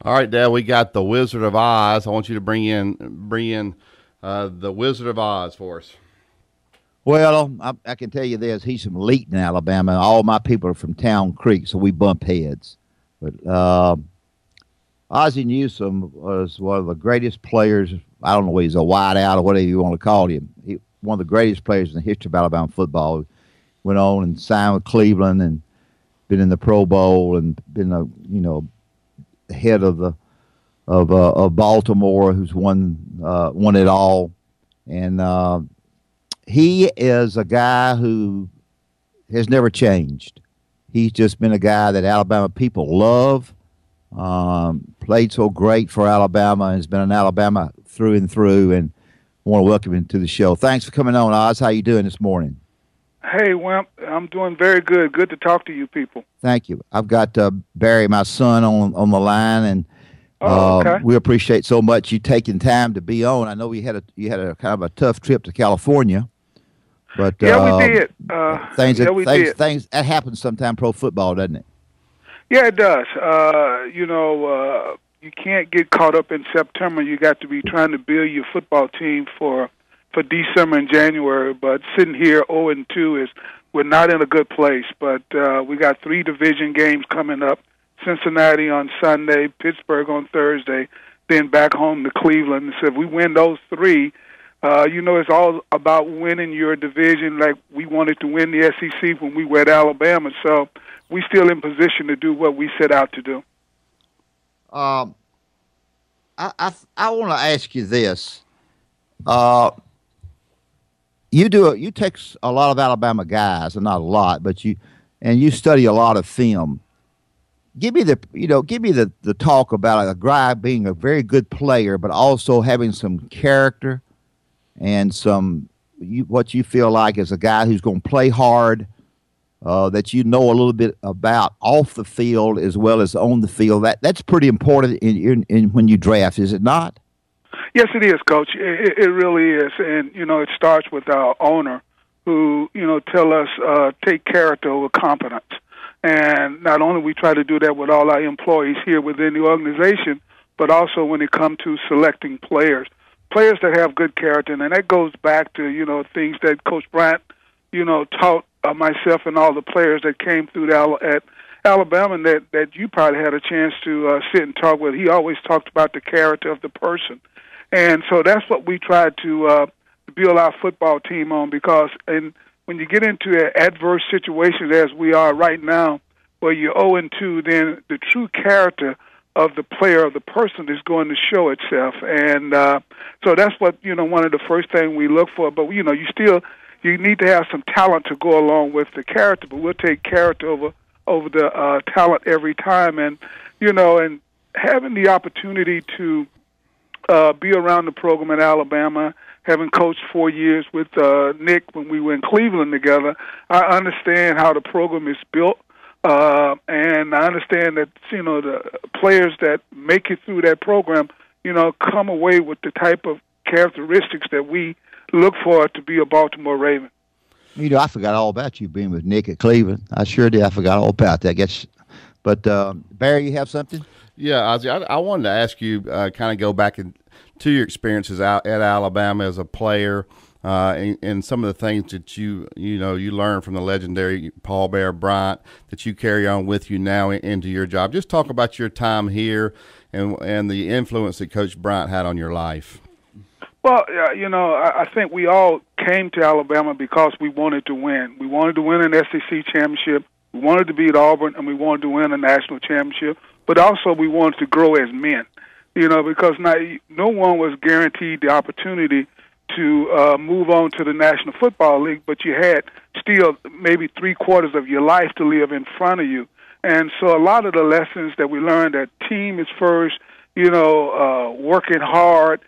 All right, Dad, we got the Wizard of Oz. I want you to bring in the Wizard of Oz for us. Well, I can tell you this. He's from Leeton, Alabama. All my people are from Town Creek, so we bump heads. But Ozzie Newsome was one of the greatest players. I don't know whether he's a wideout or whatever you want to call him. One of the greatest players in the history of Alabama football. Went on and signed with Cleveland and been in the Pro Bowl and been head of Baltimore, who's won it all. And he is a guy who has never changed. He's just been a guy that Alabama people love. Played so great for Alabama and has been an Alabama through and through. And I want to welcome him to the show. Thanks for coming on, Oz. How you doing this morning? Hey, Wimp. I'm doing very good. Good to talk to you people. Thank you. I've got Barry, my son, on the line, and okay. We appreciate so much you taking time to be on. I know you had a kind of a tough trip to California, but yeah, we did. Things that happens sometime pro football, doesn't it? Yeah, it does. You can't get caught up in September. You got to be trying to build your football team for December and January. But sitting here 0-2 we're not in a good place. But we got 3 division games coming up: Cincinnati on Sunday, Pittsburgh on Thursday, then back home to Cleveland. And so if we win those 3, it's all about winning your division. Like we wanted to win the SEC when we were at Alabama. So we still in position to do what we set out to do. I want to ask you this. You take a lot of Alabama guys, and not a lot, but you study a lot of film. Give me the talk about a guy being a very good player, but also having some character and what you feel like as a guy who's going to play hard, that you know a little bit about off the field as well as on the field. That's pretty important in when you draft, is it not? Yes, it is, Coach. It really is. And, it starts with our owner who, tell us take character over competence. And not only we try to do that with all our employees here within the organization, but also when it comes to selecting players that have good character. And that goes back to, things that Coach Bryant, taught myself and all the players that came through at Alabama that you probably had a chance to sit and talk with. He always talked about the character of the person. And so that's what we tried to build our football team on, because when you get into adverse situations as we are right now, where you're 0-2, then the true character of the player, of the person, is going to show itself. And so that's what, one of the first things we look for. But, you need to have some talent to go along with the character, but we'll take character over the talent every time. And, and having the opportunity to be around the program at Alabama, having coached 4 years with Nick when we were in Cleveland together, I understand how the program is built, and I understand that, the players that make it through that program, come away with the type of characteristics that we look for to be a Baltimore Raven. I forgot all about you being with Nick at Cleveland. I sure did. I forgot all about that. But Barry, you have something? Yeah, Ozzie, I wanted to ask you, kind of go back to your experiences out at Alabama as a player, and some of the things that you learned from the legendary Bear Bryant that you carry on with you now into your job. Just talk about your time here and the influence that Coach Bryant had on your life. Well, I think we all came to Alabama because we wanted to win. We wanted to win an SEC championship. We wanted to beat Auburn, and we wanted to win a national championship. But also we wanted to grow as men, because no one was guaranteed the opportunity to move on to the National Football League, but you had still maybe 3/4 of your life to live in front of you. And so a lot of the lessons that we learned, that team is first, working hard,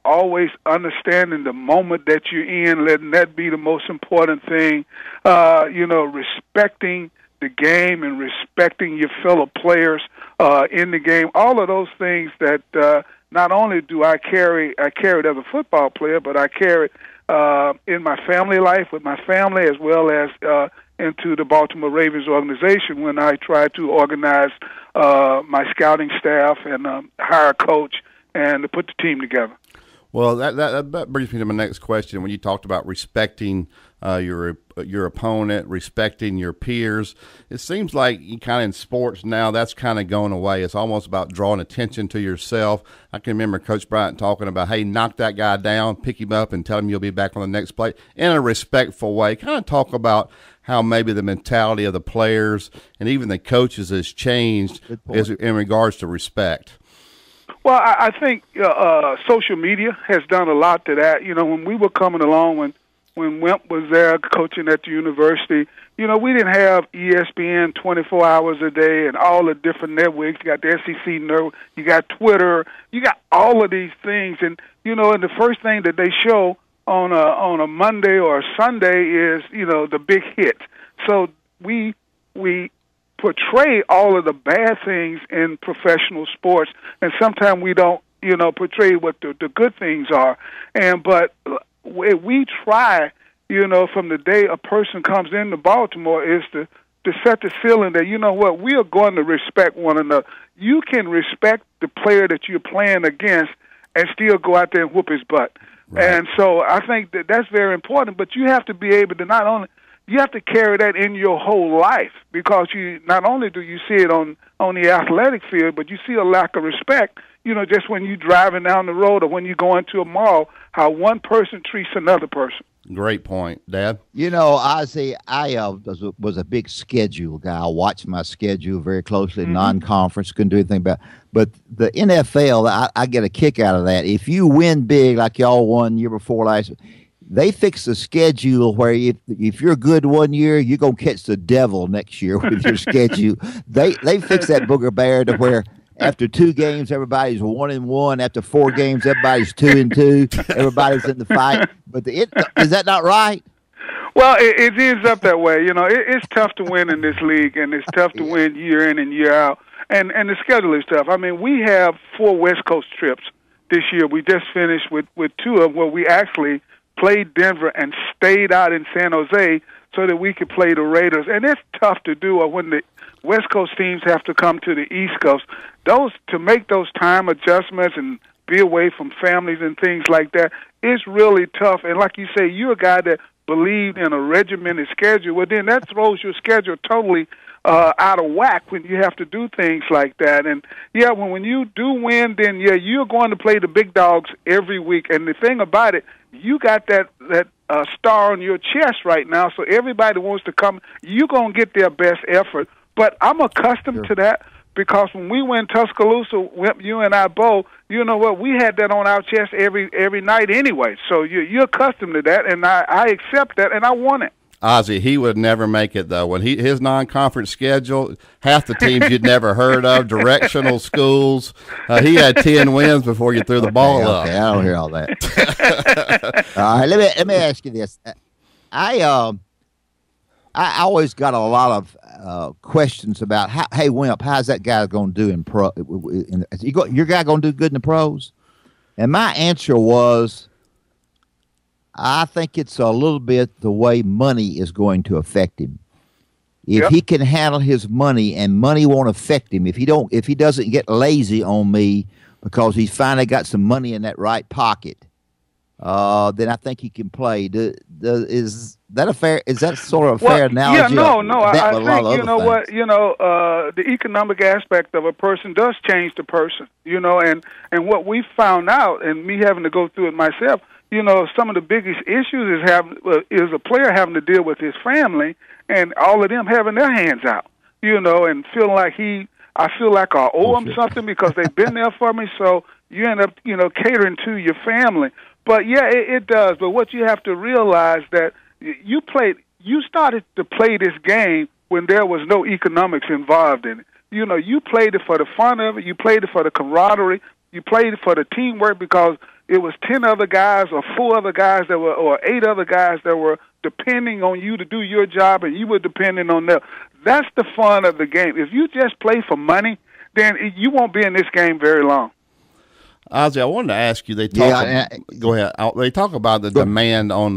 always understanding the moment that you're in, letting that be the most important thing, respecting the game and respecting your fellow players in the game. All of those things that not only do I carry it as a football player, but I carry it in my family life with my family, as well as into the Baltimore Ravens organization when I tried to organize my scouting staff and hire a coach and to put the team together. Well, that brings me to my next question. When you talked about respecting your opponent, respecting your peers, it seems like you kind of in sports now that's kind of going away. It's almost about drawing attention to yourself. I can remember Coach Bryant talking about, hey, knock that guy down, pick him up, and tell him you'll be back on the next play in a respectful way. Kind of talk about how maybe the mentality of the players and even the coaches has changed in regards to respect. Well, I think social media has done a lot to that. You know, when we were coming along, when Wimp was there coaching at the university, you know, we didn't have ESPN 24 hours a day and all the different networks. You got the SEC network, you got Twitter, you got all of these things. And, you know, and the first thing that they show on a Monday or a Sunday is, you know, the big hit. So we portray all of the bad things in professional sports, and sometimes we don't, you know, portray what the good things are. But we try, you know, from the day a person comes into Baltimore is to set the ceiling that, you know what, we are going to respect one another. You can respect the player that you're playing against and still go out there and whoop his butt. Right. And so I think that's very important, but you have to be able to not only you have to carry that in your whole life, because you not only do you see it on the athletic field, but you see a lack of respect, you know, just when you're driving down the road or when you go into a mall, how one person treats another person. Great point, Dad. You know, Ozzie, I was a big schedule guy. I watched my schedule very closely, non-conference, couldn't do anything about it. But the NFL, I get a kick out of that. If you win big like y'all won year before last, they fix the schedule where if you're good one year, you're going to catch the devil next year with your schedule. They fix that booger bear to where after 2 games, everybody's 1-1. After 4 games, everybody's 2-2. Everybody's in the fight. But is that not right? Well, it ends up that way. You know, it's tough to win in this league, and it's tough to win year in and year out. And the schedule is tough. I mean, we have 4 West Coast trips this year. We just finished with 2 of them where we actually played Denver and stayed out in San Jose so that we could play the Raiders. And it's tough to do when the West Coast teams have to come to the East Coast. To make those time adjustments and be away from families and things like that, it's really tough. And like you say, you're a guy that believed in a regimented schedule. Well, then that throws your schedule totally out of whack when you have to do things like that. And, yeah, when you do win, then, yeah, you're going to play the big dogs every week. And the thing about it, you got that star on your chest right now, so everybody wants to come. You're going to get their best effort. But I'm accustomed to that because when we win Tuscaloosa, you and I both, you know what, we had that on our chest every night anyway. So you're accustomed to that, and I accept that, and I want it. Ozzie, he would never make it, though. When his non-conference schedule, half the teams you'd never heard of, directional schools, he had 10 wins before you threw the ball up. Okay, I don't hear all that. All right, let me ask you this. I always got a lot of questions about, hey, Wimp, how's that guy going to do in pro? Your guy going to do good in the pros? And my answer was, I think it's a little bit the way money is going to affect him. If he can handle his money and money won't affect him, if he doesn't get lazy on me because he's finally got some money in that right pocket, then I think he can play. Is that sort of a fair analogy? Yeah, no. I think you know what, the economic aspect of a person does change the person, you know, and what we found out, and me having to go through it myself, you know, some of the biggest issues is a player having to deal with his family and all of them having their hands out, you know, and feeling like I feel like I owe them something because they've been there for me. So you end up, you know, catering to your family. But yeah, it does. But what you have to realize that you started to play this game when there was no economics involved in it. You know, you played it for the fun of it. You played it for the camaraderie. You played it for the teamwork because it was 10 other guys or 4 other guys or 8 other guys that were depending on you to do your job, and you were depending on them. That's the fun of the game. If you just play for money, then you won't be in this game very long. Ozzie, I wanted to ask you. Go ahead. They talk about the demand on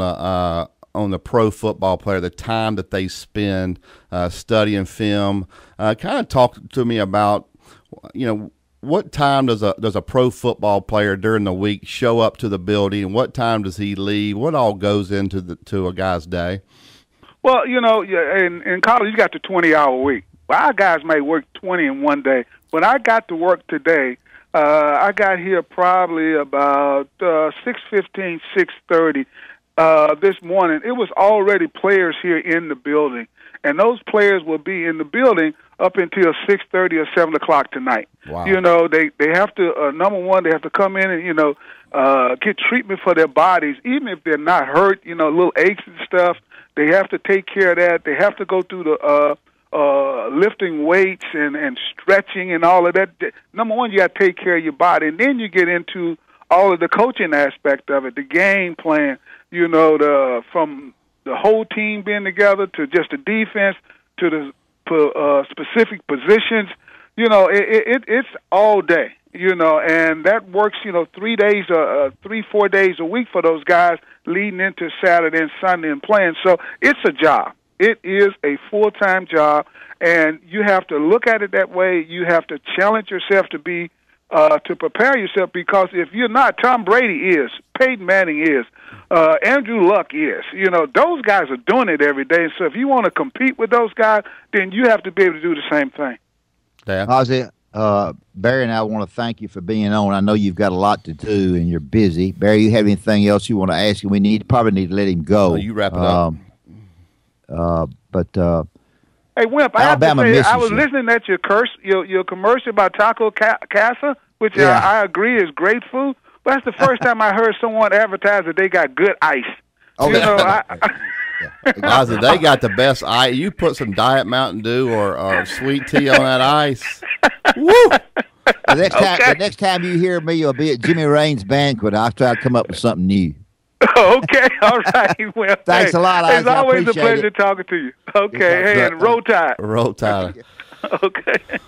on the pro football player, the time that they spend studying film. Kind of talk to me about, what time does a pro football player during the week show up to the building? What time does he leave? What all goes into a guy's day? Well, in college you got the 20-hour week. Well, our guys may work 20 in one day. When I got to work today, I got here probably about 6:15, 6:30 this morning. It was already players here in the building, and those players will be in the building up until 6:30 or 7 o'clock tonight. Wow. They have to number one, they have to come in and get treatment for their bodies, even if they're not hurt. Little aches and stuff. They have to take care of that. They have to go through the lifting weights and stretching and all of that. Number one, you got to take care of your body, and then you get into all of the coaching aspect of it, the game plan. From the whole team being together to just the defense to the specific positions. It's all day. And that works. 3 days, 3-4 days a week for those guys, leading into Saturday and Sunday and playing. So it's a job. It is a full-time job, and you have to look at it that way. You have to challenge yourself to be to prepare yourself, because if you're not, Tom Brady is, Peyton Manning is, Andrew Luck is. Those guys are doing it every day. So if you want to compete with those guys, then you have to be able to do the same thing. Yeah. Ozzie, Barry and I want to thank you for being on. I know you've got a lot to do and you're busy. Barry, you have anything else you want to ask? We probably need to let him go. Oh, you wrap it up. Hey, Wimp, Alabama, I have to say, I was Mississippi. listening at your commercial about Taco Casa, which I agree is great food. But that's the first time I heard someone advertise that they got good ice. Oh, Ozzie, they got the best ice. You put some Diet Mountain Dew or sweet tea on that ice. Woo! The next time you hear me, you'll be at Jimmy Raines' banquet. I'll try to come up with something new. Okay, all right. Well, thanks a lot, Ozzie. It's always a pleasure talking to you. Okay, hey, and roll tide. Roll tide. Okay.